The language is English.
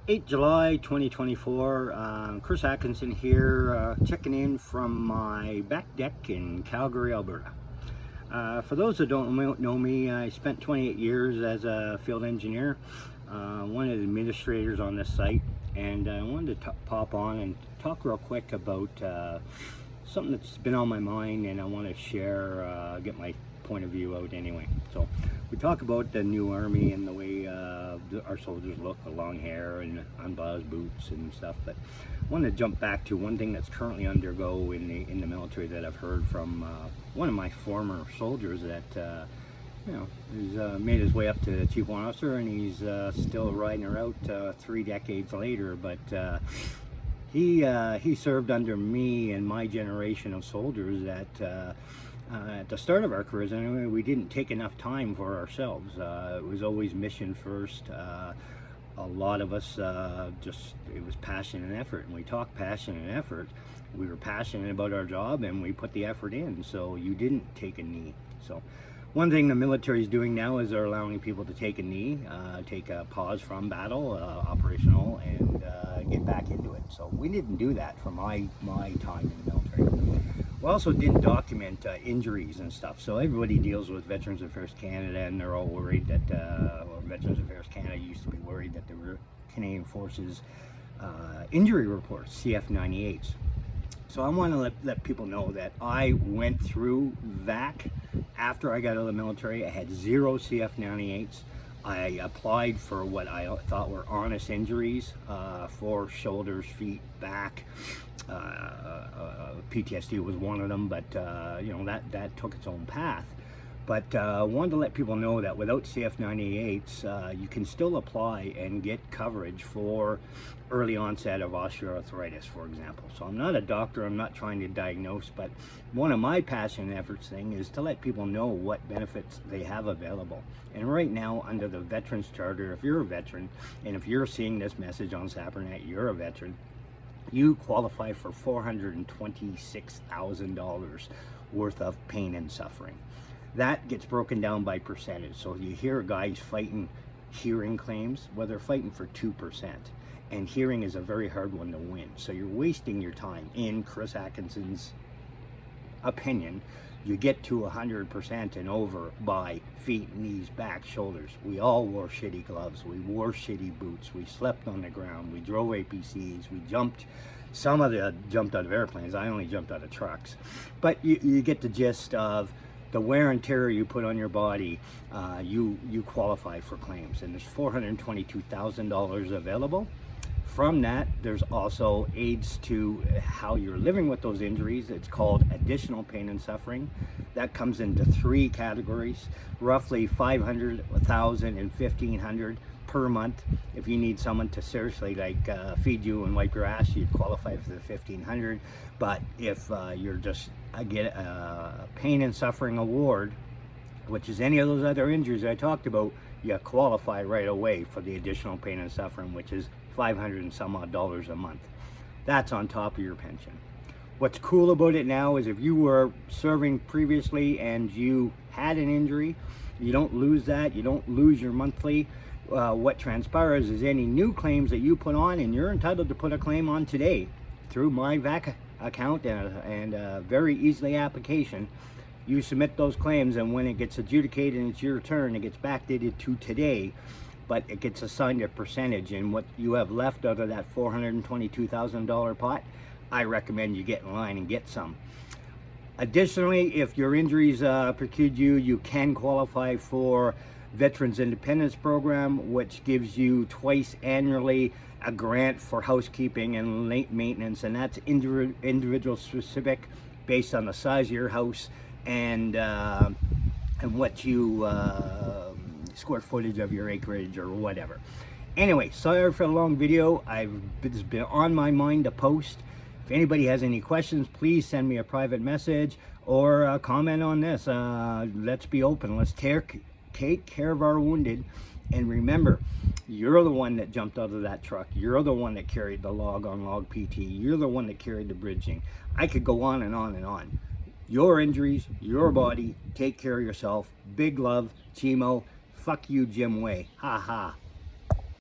July 2024, Chris Atkinson here, checking in from my back deck in Calgary, Alberta. For those that don't know me, I spent 28 years as a field engineer, one of the administrators on this site, and I wanted to pop on and talk real quick about something that's been on my mind, and I want to share, get my point of view out anyway. So we talk about the new army and the way our soldiers look, the long hair and unbuttoned boots and stuff, but I want to jump back to one thing that's currently undergo in the military that I've heard from one of my former soldiers that you know, he's made his way up to chief warrant officer, and he's still riding her out 3 decades later. But he served under me and my generation of soldiers that at the start of our careers anyway, we didn't take enough time for ourselves. It was always mission first. A lot of us it was passion and effort, and we talk passion and effort. We were passionate about our job and we put the effort in, so you didn't take a knee. So one thing the military is doing now is they're allowing people to take a knee, take a pause from battle, operational, and get back into it. So we didn't do that for my time in the military. We also didn't document injuries and stuff. So everybody deals with Veterans Affairs Canada, and they're all worried that, well, Veterans Affairs Canada used to be worried that there were Canadian Forces injury reports, CF98s. So I want to let people know that I went through VAC after I got out of the military. I had 0 CF98s. I applied for what I thought were honest injuries for shoulders, feet, back. PTSD was one of them, but you know, that took its own path. But I wanted to let people know that without CF98s, you can still apply and get coverage for early onset of osteoarthritis, for example. So I'm not a doctor, I'm not trying to diagnose, but one of my passion and efforts thing is to let people know what benefits they have available. And right now, under the Veterans Charter, if you're a veteran, and if you're seeing this message on Sappernet, you're a veteran, you qualify for $426,000 worth of pain and suffering. That gets broken down by percentage. So you hear guys fighting hearing claims, well, they're fighting for 2%. And hearing is a very hard one to win. So you're wasting your time. In Chris Atkinson's opinion, you get to 100% and over by feet, knees, back, shoulders. We all wore shitty gloves. We wore shitty boots. We slept on the ground. We drove APCs. We jumped. Some of the jumped out of airplanes. I only jumped out of trucks. But you get the gist of the wear and tear you put on your body. You qualify for claims, and there's $422,000 available. From that, there's also aids to how you're living with those injuries. It's called additional pain and suffering. That comes into 3 categories, roughly $500, $1,000, and $1,500 per month. If you need someone to seriously feed you and wipe your ass, you'd qualify for the $1,500. But if you're just get a pain and suffering award, which is any of those other injuries I talked about, you qualify right away for the additional pain and suffering, which is $500 and some odd a month. That's on top of your pension. What's cool about it now is if you were serving previously and you had an injury, you don't lose that, you don't lose your monthly. What transpires is any new claims that you put on, and you're entitled to put a claim on today through my VAC account and a very easily application. You submit those claims, and when it gets adjudicated and it's your turn, it gets backdated to today, but it gets assigned a percentage, and what you have left out of that $422,000 pot, I recommend you get in line and get some. Additionally, if your injuries preclude you, you can qualify for Veterans Independence Program, which gives you twice annually a grant for housekeeping and late maintenance, and that's individual specific based on the size of your house and what you square footage of your acreage or whatever. Anyway, sorry for the long video. It's been on my mind to post. If anybody has any questions, please send me a private message or comment on this. Let's be open. Let's take care of our wounded. And remember, you're the one that jumped out of that truck. You're the one that carried the log on log PT. You're the one that carried the bridging. I could go on and on and on. Your injuries, your body, take care of yourself. Big love, Chimo. Fuck you, Jim Way. Ha ha.